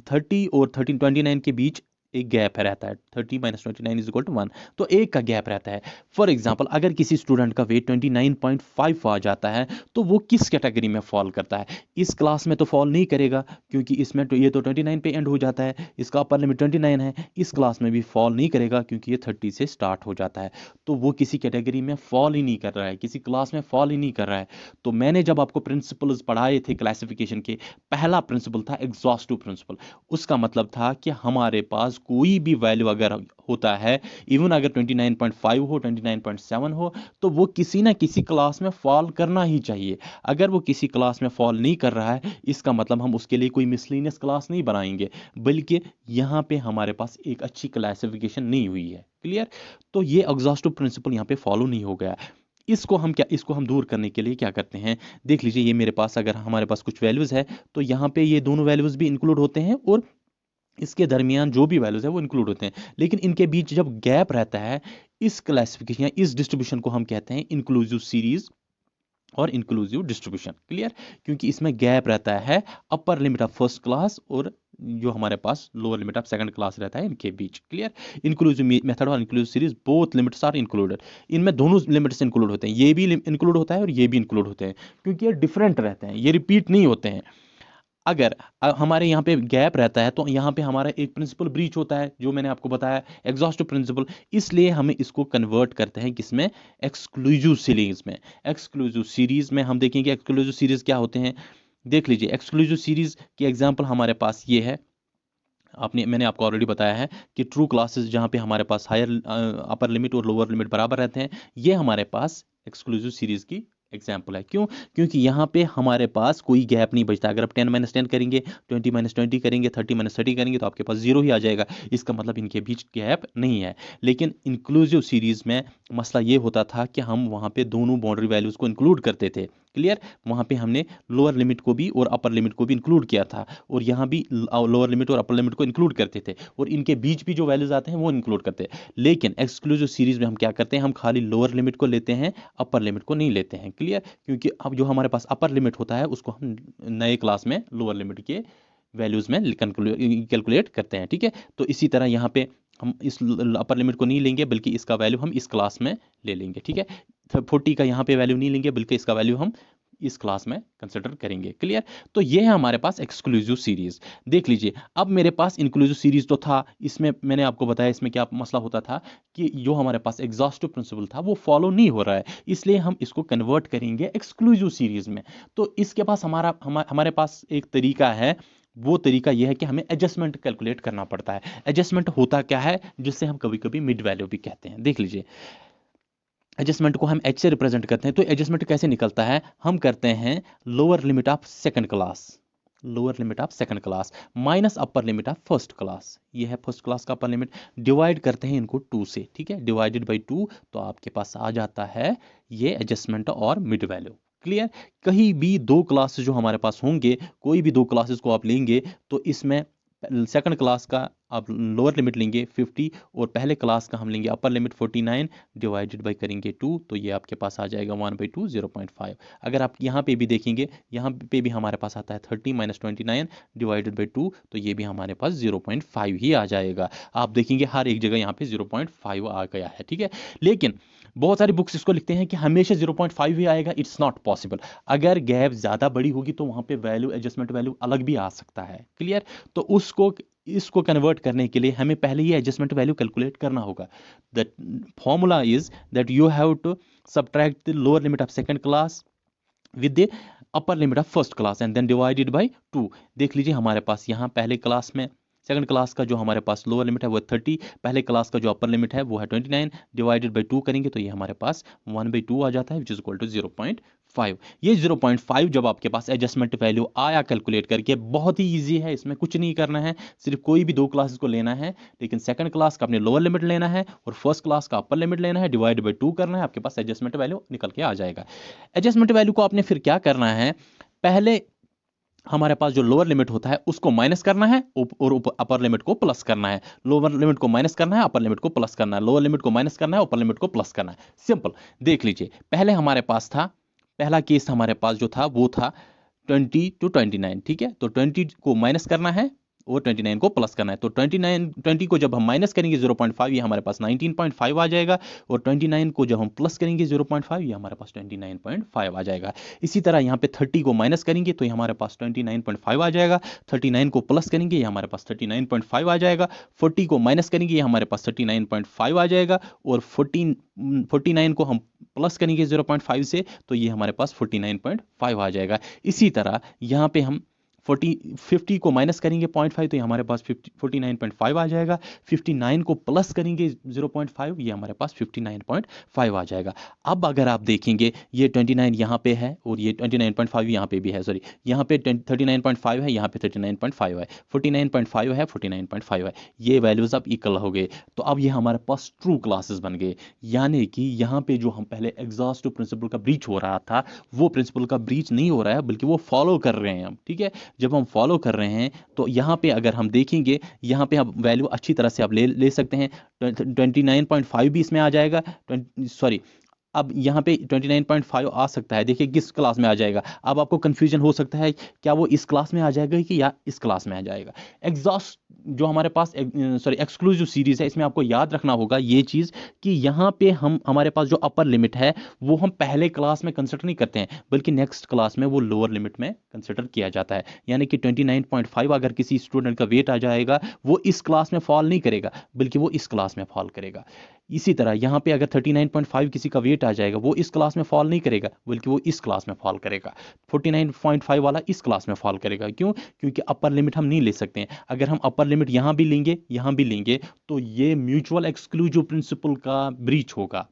30 और 29 के बीच एक गैप रहता है, 30 - 29 = 1, तो एक का गैप रहता है। फॉर एग्जाम्पल अगर किसी स्टूडेंट का वेट 29.5 आ जाता है तो वो किस कैटेगरी में फॉल करता है, इस क्लास में तो फॉल नहीं करेगा क्योंकि इसमें तो ये तो 29 पे एंड हो जाता है, इसका अपर लिमिट 29 है, इस क्लास में भी फॉल नहीं करेगा क्योंकि ये 30 से स्टार्ट हो जाता है। तो वो किसी कैटेगरी में फॉल ही नहीं कर रहा है, किसी क्लास में फॉल ही नहीं कर रहा है। तो मैंने जब आपको प्रिंसिपल्स पढ़ाए थे क्लासिफिकेशन के, पहला प्रिंसिपल था एग्जॉस्टिव प्रिंसिपल। उसका मतलब था कि हमारे पास कोई भी वैल्यू अगर होता है, इवन अगर 29.5 हो, 29.7 हो, तो वो किसी ना किसी क्लास में फॉल करना ही चाहिए। अगर वो किसी क्लास में फॉल नहीं कर रहा है, इसका मतलब हम उसके लिए कोई मिसलिनियस क्लास नहीं बनाएंगे, बल्कि यहाँ पे हमारे पास एक अच्छी क्लासिफिकेशन नहीं हुई है। क्लियर। तो ये एग्जॉस्टिव प्रिंसिपल यहाँ पे फॉलो नहीं हो गया। इसको हम दूर करने के लिए क्या करते हैं, देख लीजिए, ये मेरे पास अगर हमारे पास कुछ वैल्यूज है तो यहाँ पे ये दोनों वैल्यूज भी इंक्लूड होते हैं और इसके दरमियान जो भी वैल्यूज है वो इंक्लूड होते हैं, लेकिन इनके बीच जब गैप रहता है, इस क्लासिफिकेशन या इस डिस्ट्रीब्यूशन को हम कहते हैं इंक्लूसिव सीरीज और इंक्लूसिव डिस्ट्रीब्यूशन। क्लियर। क्योंकि इसमें गैप रहता है upper limit of first class और जो हमारे पास lower limit of second class रहता है, इनके बीच। क्लियर। इंक्लूसिव मेथड और inclusive series both limits are included, इनमें दोनों लिमिट्स इंक्लूड होते हैं, ये भी इंक्लूड होता है और ये भी इंक्लूड होते हैं, क्योंकि ये डिफरेंट रहते हैं, ये रिपीट नहीं होते हैं। अगर हमारे यहाँ पे गैप रहता है तो यहाँ पे हमारा एक प्रिंसिपल ब्रीच होता है, जो मैंने आपको बताया एग्जॉस्टिव प्रिंसिपल, इसलिए हमें इसको कन्वर्ट करते हैं किसमें, एक्सक्लूसिव सीरीज में। एक्सक्लूसिव सीरीज में हम देखेंगे एक्सक्लूसिव सीरीज क्या होते हैं। देख लीजिए, एक्सक्लूसिव सीरीज की एग्जांपल हमारे पास ये है, मैंने आपको ऑलरेडी बताया है कि ट्रू क्लासेस जहाँ पे हमारे पास हायर अपर लिमिट और लोअर लिमिट बराबर रहते हैं, ये हमारे पास एक्सक्लूसिव सीरीज की एग्जाम्पल है। क्यों? क्योंकि यहाँ पे हमारे पास कोई गैप नहीं बचता। अगर आप 10 - 10 करेंगे, 20 - 20 करेंगे, 30 - 30 करेंगे तो आपके पास 0 ही आ जाएगा। इसका मतलब इनके बीच गैप नहीं है। लेकिन इंक्लूसिव सीरीज में मसला ये होता था कि हम वहाँ पे दोनों बाउंड्री वैल्यूज़ को इंक्लूड करते थे। क्लियर? वहाँ पे हमने लोअर लिमिट को भी और अपर लिमिट को भी इंक्लूड किया था, और यहाँ भी लोअर लिमिट और अपर लिमिट को इंक्लूड करते थे, और इनके बीच भी जो वैल्यूज आते हैं वो इंक्लूड करते हैं। लेकिन एक्सक्लूसिव सीरीज में हम क्या करते हैं, हम खाली लोअर लिमिट को लेते हैं, अपर लिमिट को नहीं लेते हैं। क्लियर? क्योंकि अब जो हमारे पास अपर लिमिट होता है उसको हम नए क्लास में लोअर लिमिट के वैल्यूज में कैलकुलेट करते हैं। ठीक है? तो इसी तरह यहाँ पे हम इस अपर लिमिट को नहीं लेंगे, बल्कि इसका वैल्यू हम इस क्लास में ले लेंगे। ठीक है? 40 का यहाँ पे वैल्यू नहीं लेंगे, बल्कि इसका वैल्यू हम इस क्लास में कंसिडर करेंगे। क्लियर? तो ये है हमारे पास एक्सक्लूसिव सीरीज। देख लीजिए, अब मेरे पास इंक्लूसिव सीरीज तो था, इसमें मैंने आपको बताया इसमें क्या मसला होता था कि जो हमारे पास एग्जॉस्टिव प्रिंसिपल था वो फॉलो नहीं हो रहा है, इसलिए हम इसको कन्वर्ट करेंगे एक्सक्लूसिव सीरीज में। तो इसके पास हमारे पास एक तरीका है। वो तरीका यह है कि हमें एडजस्टमेंट कैलकुलेट करना पड़ता है। एडजस्टमेंट होता क्या है, जिससे हम कभी कभी मिड वैल्यू भी कहते हैं। देख लीजिए, एडजस्टमेंट को हम एच से रिप्रेजेंट करते हैं। तो एडजस्टमेंट कैसे निकलता है, हम करते हैं lower limit of second class, lower limit of second class minus upper limit of first class, ये है फर्स्ट क्लास का अपर लिमिट, डिवाइड करते हैं इनको 2 से। ठीक है? डिवाइडेड बाई 2, तो आपके पास आ जाता है ये एडजस्टमेंट और मिड वैल्यू। क्लियर? कहीं भी दो क्लासेस जो हमारे पास होंगे, कोई भी दो क्लासेस को आप लेंगे, तो इसमें सेकंड क्लास का आप लोअर लिमिट लेंगे 50, और पहले क्लास का हम लेंगे अपर लिमिट 49, डिवाइडेड बाई करेंगे 2, तो ये आपके पास आ जाएगा 1/2 0.5। अगर आप यहाँ पे भी देखेंगे, यहाँ पे भी हमारे पास आता है 30 - 29 डिवाइडेड बाई 2, तो ये भी हमारे पास 0.5 ही आ जाएगा। आप देखेंगे हर एक जगह यहाँ पे 0.5 आ गया है। ठीक है? लेकिन बहुत सारी बुक्स इसको लिखते हैं कि हमेशा 0.5 ही आएगा। It's not possible. अगर गैप ज़्यादा बड़ी होगी तो वहाँ पे वैल्यू, एडजस्टमेंट वैल्यू अलग भी आ सकता है। क्लियर? तो उसको इसको कन्वर्ट करने के लिए हमें पहले ये एडजस्टमेंट वैल्यू कैलकुलेट करना होगा। The formula is that you have to subtract the lower limit of second class with the upper limit of first class and then divided by 2। देख लीजिए, हमारे पास यहाँ पहले क्लास में सेकंड क्लास का जो हमारे पास लोअर लिमिट है वो है 30, पहले क्लास का जो अपर लिमिट है वो है 29, डिवाइडेड बाई 2 करेंगे तो ये हमारे पास 1/2 आ जाता है, विच इज इक्वल टू 0.5। ये 0.5 जब आपके पास एडजस्टमेंट वैल्यू आया कैलकुलेट करके, बहुत ही ईजी है, इसमें कुछ नहीं करना है, सिर्फ कोई भी दो क्लासेस को लेना है, लेकिन सेकंड क्लास का अपने लोअर लिमिट लेना है और फर्स्ट क्लास का अपर लिमिट लेना है, डिवाइड बाई 2 करना है, आपके पास एडजस्टमेंट वैल्यू निकल के आ जाएगा। एडजस्टमेंट वैल्यू को आपने फिर क्या करना है, पहले हमारे पास जो लोअर लिमिट होता है उसको माइनस करना है और अपर लिमिट को प्लस करना है। लोअर लिमिट को माइनस करना है, अपर लिमिट को प्लस करना है, लोअर लिमिट को माइनस करना है, अपर लिमिट को प्लस करना है। सिंपल। देख लीजिए, पहले हमारे पास था, पहला केस हमारे पास जो था वो था 20 to 29। ठीक है? तो 20 को माइनस करना है और 29 को प्लस करना है। तो 20 को जब हम माइनस करेंगे 0.5, ये हमारे पास 19.5 आ जाएगा, और 29 को जब हम प्लस करेंगे 0.5, ये हमारे पास 29.5 आ जाएगा। इसी तरह यहाँ पे 30 को माइनस करेंगे तो ये हमारे पास 29.5 आ जाएगा, 39 को प्लस करेंगे ये हमारे पास 39.5 आ जाएगा, 40 को माइनस करेंगे ये हमारे पास 39.5 आ जाएगा, और 49 को हम प्लस करेंगे 0.5 से तो ये हमारे पास 49.5 आ जाएगा। इसी तरह यहाँ पे हम 50 को माइनस करेंगे 0.5 तो ये हमारे पास 49.5 आ जाएगा, 59 को प्लस करेंगे 0.5, ये हमारे पास 59.5 आ जाएगा। अब अगर आप देखेंगे, ये 29 यहाँ पे है और ये 29.5 यहाँ पे भी है, सॉरी, यहाँ पे 39.5 है, यहाँ पे 39.5 है, 49.5 है, 49.5 है, ये वैल्यूज अब इक्वल हो गए। तो अब ये हमारे पास ट्रू क्लासेस बन गए, यानी कि यहाँ पे जो हम पहले एग्जॉस्टिव प्रिंसिपल का ब्रीच हो रहा था, वो प्रिंसिपल का ब्रीच नहीं हो रहा है, बल्कि वो फॉलो कर रहे हैं हम। ठीक है? जब हम फॉलो कर रहे हैं तो यहाँ पे अगर हम देखेंगे, यहाँ पे हम वैल्यू अच्छी तरह से आप ले सकते हैं, 29.5 भी इसमें आ जाएगा, सॉरी, अब यहाँ पे 29.5 आ सकता है। देखिए किस क्लास में आ जाएगा, अब आपको कंफ्यूजन हो सकता है क्या वो इस क्लास में आ जाएगा कि या इस क्लास में आ जाएगा। एग्जॉस्ट जो हमारे पास सॉरी एक्सक्लूसिव सीरीज है, इसमें आपको याद रखना होगा ये चीज़ कि यहाँ पे हम हमारे पास जो अपर लिमिट है वो हम पहले क्लास में कंसिडर नहीं करते हैं, बल्कि नेक्स्ट क्लास में वो लोअर लिमिट में कंसिडर किया जाता है। यानी कि 29.5 अगर किसी स्टूडेंट का वेट आ जाएगा, वो इस क्लास में फॉल नहीं करेगा, बल्कि वो इस क्लास में फॉल करेगा। इसी तरह यहाँ पे अगर 39.5 किसी का वेट आ जाएगा, वो इस क्लास में फॉल नहीं करेगा, बल्कि वो इस क्लास में फॉल करेगा। 49.5 वाला इस क्लास में फॉल करेगा। क्यों? क्योंकि अपर लिमिट हम नहीं ले सकते हैं। अगर हम अपर लिमिट यहाँ भी लेंगे, यहाँ भी लेंगे, तो ये म्यूचुअल एक्सक्लूसिव प्रिंसिपल का ब्रीच होगा।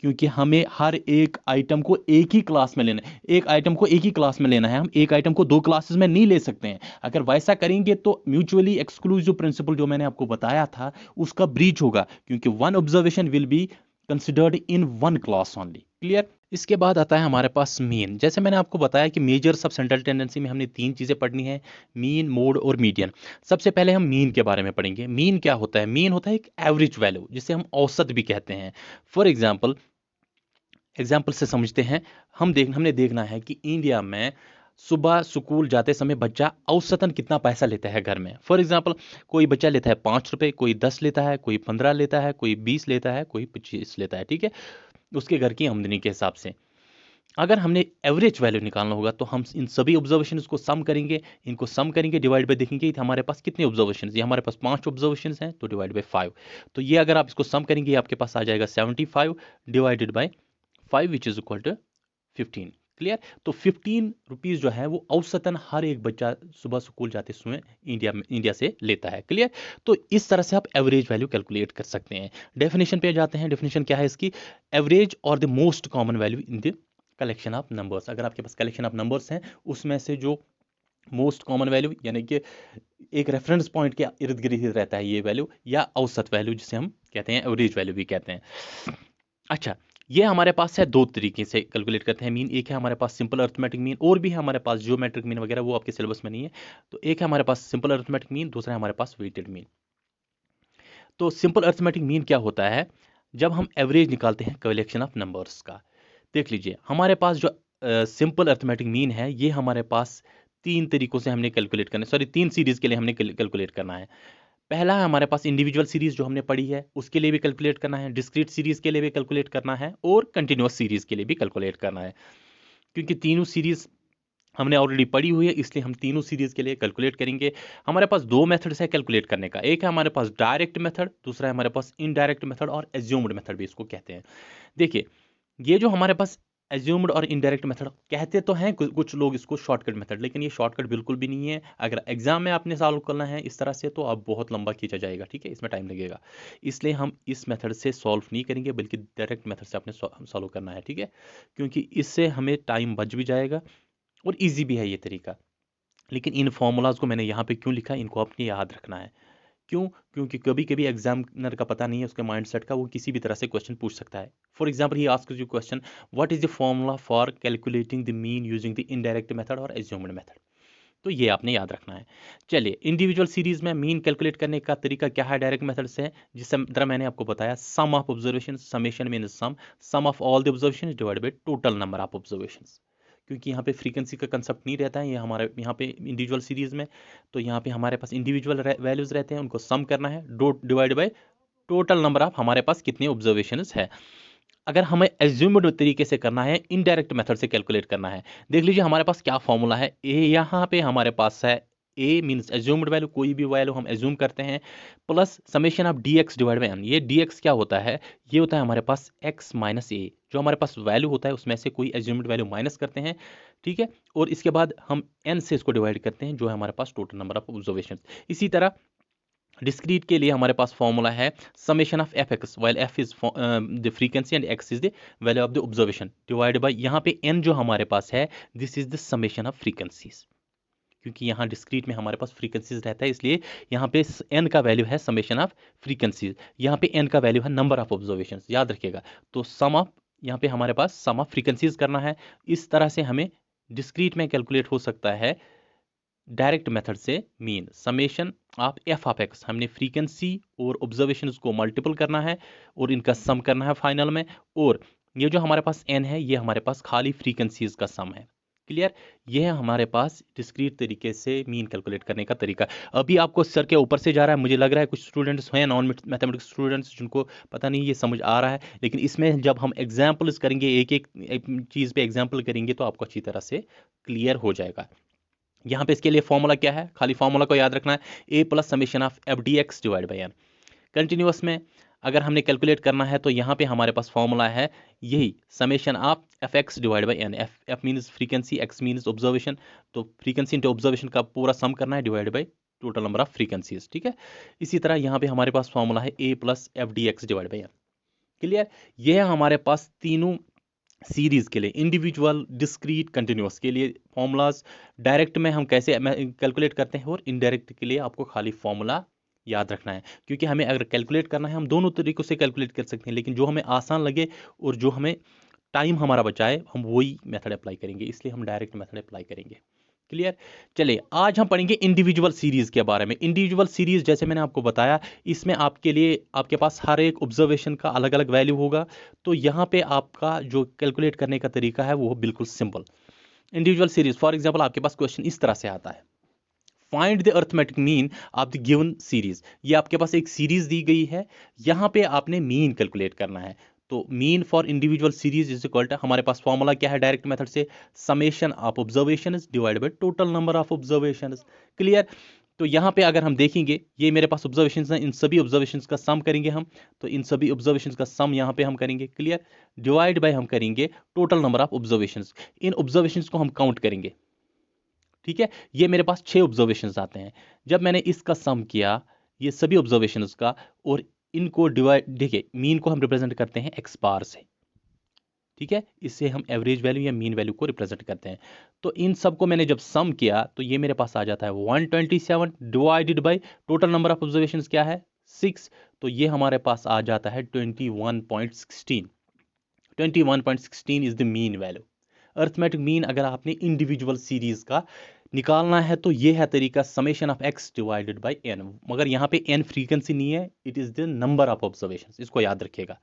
क्योंकि हमें हर एक आइटम को एक ही क्लास में लेना है, एक आइटम को एक ही क्लास में लेना है, हम एक आइटम को दो क्लासेस में नहीं ले सकते हैं। अगर वैसा करेंगे तो म्यूचुअली एक्सक्लूसिव प्रिंसिपल जो मैंने आपको बताया था उसका ब्रीच होगा, क्योंकि one observation will be considered in one class only. Clear? इसके बाद आता है हमारे पास मीन। जैसे मैंने आपको बताया कि मेजर सब सेंट्रल टेंडेंसी में हमने तीन चीज़ें पढ़नी है, मीन, मोड और मीडियन। सबसे पहले हम मीन के बारे में पढ़ेंगे। मीन क्या होता है? मीन होता है एक एवरेज वैल्यू, जिसे हम औसत भी कहते हैं। फॉर एग्जाम्पल से समझते हैं। हमने देखना है कि इंडिया में सुबह स्कूल जाते समय बच्चा औसतन कितना पैसा लेता है घर में। फॉर एग्जाम्पल, कोई बच्चा लेता है 5 रुपये, कोई 10 लेता है, कोई 15 लेता है, कोई 20 लेता है, कोई 25 लेता है। ठीक है, उसके घर की आमदनी के हिसाब से। अगर हमने एवरेज वैल्यू निकालना होगा तो हम इन सभी ऑब्जर्वेशंस को सम करेंगे। इनको सम करेंगे, डिवाइड बाय देखेंगे कि हमारे पास कितने ऑब्जर्वेशंस। ये हमारे पास 5 ऑब्जर्वेशंस हैं, तो डिवाइड बाय 5। तो ये अगर आप इसको सम करेंगे आपके पास आ जाएगा 75 divided by 5 which is equal to 15। Clear? तो 15 रुपीज जो है वो औसतन हर एक बच्चा सुबह स्कूल जाते समय इंडिया से लेता है। क्लियर? तो इस तरह से आप एवरेज वैल्यू कैलकुलेट कर सकते हैं। डेफिनेशन पे जाते हैं। डेफिनेशन क्या है इसकी? एवरेज और the most common value in the collection of numbers. अगर आपके पास कलेक्शन ऑफ नंबर्स हैं उसमें से जो मोस्ट कॉमन वैल्यू, यानी कि एक रेफरेंस पॉइंट के इर्द गिर्द ही रहता है ये वैल्यू, या औसत वैल्यू जिसे हम कहते हैं एवरेज वैल्यू भी कहते हैं। अच्छा, ये हमारे पास है दो तरीके से कैलकुलेट करते हैं मीन। एक है हमारे पास सिंपल अर्थमेटिक मीन, और भी है हमारे पास जियोमेट्रिक मीन वगैरह, वो आपके सिलेबस में नहीं है। तो एक है हमारे पास सिंपल अर्थमेटिक मीन, दूसरा है हमारे पास वेटेड मीन। तो सिंपल अर्थमेटिक मीन क्या होता है? जब हम एवरेज निकालते हैं कलेक्शन ऑफ नंबर्स का। देख लीजिए, हमारे पास जो सिंपल अर्थमेटिक मीन है ये हमारे पास तीन तरीकों से हमने कैलकुलेट करना है, सॉरी तीन सीरीज के लिए हमने कैलकुलेट करना है। पहला है हमारे पास इंडिविजुअल सीरीज जो हमने पढ़ी है, उसके लिए भी कैलकुलेट करना है, डिस्क्रीट सीरीज के लिए भी कैलकुलेट करना है, और कंटिन्यूअस सीरीज के लिए भी कैलकुलेट करना है। क्योंकि तीनों सीरीज हमने ऑलरेडी पढ़ी हुई है, इसलिए हम तीनों सीरीज के लिए कैलकुलेट करेंगे। हमारे पास दो मेथड्स है कैलकुलेट करने का। एक है हमारे पास डायरेक्ट मेथड, दूसरा है हमारे पास इनडायरेक्ट मेथड, और एज्यूम्ड मेथड भी इसको कहते हैं। देखिए, ये जो हमारे पास एज्यूम्ड और इनडायरेक्ट मेथड कहते तो हैं कुछ लोग इसको शॉर्टकट मेथड, लेकिन ये शॉर्टकट बिल्कुल भी नहीं है। अगर एग्जाम में आपने सॉल्व करना है इस तरह से तो अब बहुत लंबा खींचा जाएगा। ठीक है, इसमें टाइम लगेगा, इसलिए हम इस मेथड से सॉल्व नहीं करेंगे, बल्कि डायरेक्ट मेथड से आपने सॉल्व करना है। ठीक है, क्योंकि इससे हमें टाइम बच भी जाएगा और ईजी भी है ये तरीका। लेकिन इन फॉर्मूलाज को मैंने यहाँ पे क्यों लिखा है, इनको आपने याद रखना है। क्यों? क्योंकि कभी कभी एग्जामिनर का पता नहीं है उसके माइंडसेट का, वो किसी भी तरह से क्वेश्चन पूछ सकता है। For example, he asks you question, what is the formula for calculating the mean using the indirect method और एज्यूम्ड मेथड। तो ये आपने याद रखना है। चलिए, इंडिविजुअल सीरीज में मीन कैलकुलेट करने का तरीका क्या है डायरेक्ट मेथड से, जिससे तरह मैंने आपको बताया, sum of observation, summation mean sum of all the observation divide by total number of observation. क्योंकि यहाँ पे फ्रीक्वेंसी का कंसेप्ट नहीं रहता है, ये हमारे यहाँ पे इंडिविजुअल सीरीज में, तो यहाँ पे हमारे पास इंडिविजुअल वैल्यूज रहते हैं, उनको सम करना है, divide by total number of हमारे पास कितने ऑब्जर्वेशंस है। अगर हमें एज्यूम्ड तरीके से करना है, इनडायरेक्ट मेथड से कैलकुलेट करना है, देख लीजिए हमारे पास क्या फॉर्मूला है। ए यहाँ पे हमारे पास है, ए मीन्स एज्यूम्ड वैल्यू, कोई भी वैल्यू हम एज्यूम करते हैं, plus summation of d x divide by n. ये डी एक्स क्या होता है? ये होता है हमारे पास एक्स माइनस ए, जो हमारे पास वैल्यू होता है उसमें से कोई एज्यूम्ड वैल्यू माइनस करते हैं। ठीक है, और इसके बाद हम एन से इसको डिवाइड करते हैं, जो है हमारे पास टोटल नंबर ऑफ ऑब्जर्वेशन। इसी तरह डिस्क्रीट के लिए हमारे पास फॉर्मूला है summation of f x, while F is the frequency and x is the value of the observation, divide bye यहाँ पे एन जो हमारे पास है, this is the summation of frequencies. क्योंकि यहाँ डिस्क्रीट में हमारे पास फ्रीक्वेंसीज रहता है, इसलिए यहाँ पे एन का वैल्यू है समेशन ऑफ फ्रीक्वेंसीज, यहाँ पे एन का वैल्यू है नंबर ऑफ ऑब्जर्वेशन, याद रखिएगा। तो सम ऑफ, यहाँ पे हमारे पास सम ऑफ फ्रीक्वेंसीज करना है। इस तरह से हमें डिस्क्रीट में कैलकुलेट हो सकता है डायरेक्ट मेथड से मीन। समेशन ऑफ एक्स, हमने फ्रीक्वेंसी और ऑब्जर्वेशंस को मल्टीपल करना है और इनका सम करना है फाइनल में। और ये जो हमारे पास एन है, ये हमारे पास खाली फ्रीक्वेंसीज का सम है। क्लियर? ये है हमारे पास डिस्क्रीट तरीके से मीन कैलकुलेट करने का तरीका। अभी आपको सर के ऊपर से जा रहा है, मुझे लग रहा है कुछ स्टूडेंट्स हैं नॉन मैथमेटिक्स स्टूडेंट्स जिनको पता नहीं ये समझ आ रहा है, लेकिन इसमें जब हम एग्जाम्पल्स करेंगे, एक एक चीज़ पे एग्जाम्पल करेंगे, तो आपको अच्छी तरह से क्लियर हो जाएगा। यहाँ पे इसके लिए फॉर्मूला क्या है, खाली फॉर्मूला को याद रखना है, a plus summation of f d x divide by n. Continuous में अगर हमने कैलकुलेट करना है तो यहाँ पे हमारे पास फॉर्मूला है यही, summation of f x divide by n. F means frequency, x means observation, तो फ्रीक्वेंसी इंटू ऑब्जर्वेशन का पूरा सम करना है, divide by total number of frequencies. ठीक है, इसी तरह यहाँ पे हमारे पास फॉर्मूला है a plus f d x divide by n. Clear. ये है हमारे पास तीनों सीरीज के लिए, इंडिविजुअल, डिस्क्रीट, कंटिन्यूअस के लिए फॉर्मूलाज। डायरेक्ट में हम कैसे कैलकुलेट करते हैं और इनडायरेक्ट के लिए आपको खाली फॉर्मूला याद रखना है, क्योंकि हमें अगर कैलकुलेट करना है हम दोनों तरीकों से कैलकुलेट कर सकते हैं, लेकिन जो हमें आसान लगे और जो हमें टाइम हमारा बचाए हम वही मेथड अप्लाई करेंगे, इसलिए हम डायरेक्ट मेथड अप्लाई करेंगे। क्लियर। चलिए आज हम पढ़ेंगे इंडिविजुअल सीरीज के बारे में। इंडिविजुअल सीरीज जैसे मैंने आपको बताया, इसमें आपके लिए आपके पास हर एक ऑब्जर्वेशन का अलग अलग वैल्यू होगा, तो यहाँ पे आपका जो कैलकुलेट करने का तरीका है वो बिल्कुल simple. Individual series for example आपके पास क्वेश्चन इस तरह से आता है, find the arithmetic mean of the given series. ये आपके पास एक सीरीज दी गई है, यहाँ पे आपने मीन कैलकुलेट करना है। तो mean for individual series is equal to, हमारे पास फॉर्मूला क्या है डायरेक्ट मेथड से, summation of observations divide by total number of observations. Clear. तो यहाँ पे अगर हम देखेंगे ये मेरे पास ऑब्जर्वेशंस हैं, इन सभी ऑब्जर्वेशंस का सम करेंगे हम, तो इन सभी ऑब्जर्वेशंस का सम यहाँ पे हम करेंगे। क्लियर। डिवाइड बाय हम करेंगे total number of observations, in observations को हम काउंट करेंगे। ठीक है। ये मेरे पास 6 ऑब्जर्वेशंस आते हैं, जब मैंने इसका सम किया ये सभी ऑब्जर्वेशंस का और इनको डिवाइड, देखिए मीन को हम रिप्रेजेंट करते हैं एक्स बार से, ठीक है, इससे हम एवरेज वैल्यू या मीन वैल्यू को रिप्रेजेंट करते हैं। तो इन सब को मैंने जब सम किया तो ये मेरे पास आ जाता है 127 divided by total number of observations क्या है 6, तो ये हमारे पास आ जाता है 21.16। 21.16 is the mean value. Arithmetic mean अगर आपने इंडिविजुअल सीरीज का निकालना है तो ये है तरीका, summation of x divided by n, मगर यहाँ पे एन फ्रीक्वेंसी नहीं है, it is the number of observations, इसको याद रखिएगा।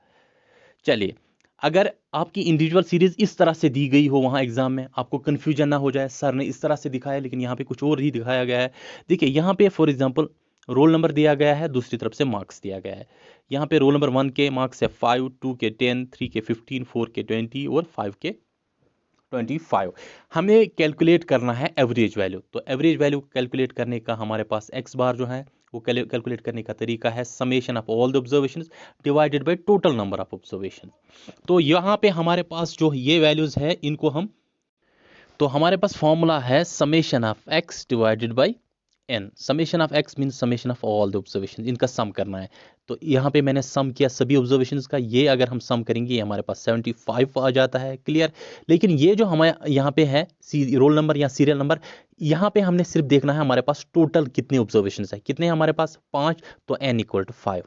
चलिए, अगर आपकी इंडिविजुअल सीरीज इस तरह से दी गई हो वहाँ एग्जाम में, आपको कंफ्यूजन ना हो जाए, सर ने इस तरह से दिखाया लेकिन यहाँ पे कुछ और ही दिखाया गया है। देखिए यहाँ पे फॉर एग्जांपल रोल नंबर दिया गया है, दूसरी तरफ से मार्क्स दिया गया है। यहाँ पे रोल नंबर 1 के मार्क्स है 5, 2 के 10, 3 के 15, 4 के 20 और 5 के 25। हमें कैलकुलेट करना है एवरेज वैल्यू, तो एवरेज वैल्यू कैलकुलेट करने का हमारे पास एक्स बार जो है वो कैलकुलेट करने का तरीका है summation of all the observations divided by total number of observation. तो यहाँ पे हमारे पास जो ये वैल्यूज है इनको हम, तो हमारे पास फॉर्मूला है summation of x divided by n. Summation of x mean summation of all the observation, इनका सम करना है। तो यहाँ पे मैंने सम किया सभी ऑब्जर्वेशंस का, ये अगर हम सम करेंगे ये हमारे पास 75 आ जाता है। क्लियर। लेकिन ये जो हमारे यहाँ पे है रोल नंबर या सीरियल नंबर, यहाँ पे हमने सिर्फ देखना है हमारे पास टोटल कितने ऑब्जर्वेशंस है, कितने हमारे पास 5, तो n इक्वल टू 5।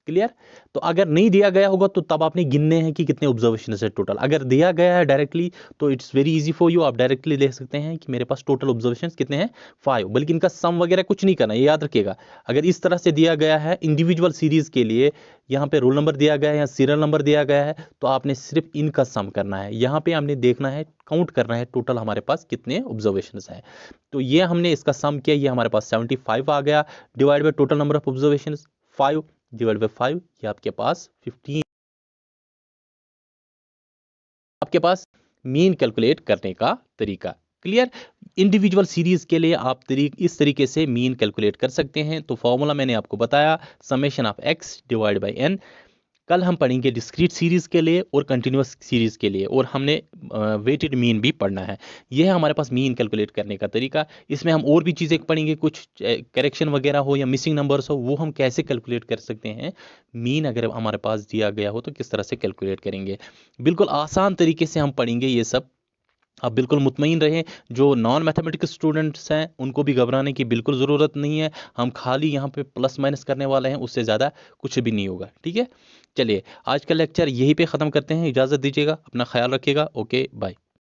क्लियर। तो अगर नहीं दिया गया होगा तो तब आपने गिनने हैं कि कितने ऑब्जर्वेशन है टोटल। अगर दिया गया है डायरेक्टली तो it's very easy for you, आप डायरेक्टली देख सकते हैं कि मेरे पास टोटल ऑब्जर्वेशन कितने हैं 5, बल्कि इनका सम वगैरह कुछ नहीं करना, ये याद रखिएगा। अगर इस तरह से दिया गया है इंडिविजुअल सीरीज के लिए, यहाँ पे रोल नंबर दिया गया है या सीरियल नंबर दिया गया है, तो आपने सिर्फ इनका सम करना है। यहाँ पे हमने देखना है, काउंट करना है टोटल हमारे पास कितने ऑब्जर्वेशन है। तो ये हमने इसका सम किया, ये हमारे पास 75 आ गया, divide by total number of observation 5 divide by 5, ये आपके पास 15, आपके पास मीन कैलकुलेट करने का तरीका। क्लियर। इंडिविजुअल सीरीज के लिए आप इस तरीके से मीन कैलकुलेट कर सकते हैं। तो फॉर्मूला मैंने आपको बताया, summation of x divide by n. कल हम पढ़ेंगे डिस्क्रीट सीरीज के लिए और कंटिन्यूअस सीरीज के लिए, और हमने वेटेड मीन भी पढ़ना है। यह है हमारे पास मीन कैलकुलेट करने का तरीका। इसमें हम और भी चीज़ें पढ़ेंगे, कुछ करेक्शन वगैरह हो या मिसिंग नंबर्स हो, वो हम कैसे कैलकुलेट कर सकते हैं। मीन अगर हमारे पास दिया गया हो तो किस तरह से कैलकुलेट करेंगे, बिल्कुल आसान तरीके से हम पढ़ेंगे ये सब। आप बिल्कुल मुतमईन रहें, जो नॉन मैथमेटिक्स स्टूडेंट्स हैं उनको भी घबराने की बिल्कुल ज़रूरत नहीं है। हम खाली यहाँ पे प्लस माइनस करने वाले हैं, उससे ज़्यादा कुछ भी नहीं होगा। ठीक है। चलिए आज का लेक्चर यहीं पे ख़त्म करते हैं, इजाज़त दीजिएगा, अपना ख्याल रखिएगा। Okay bye.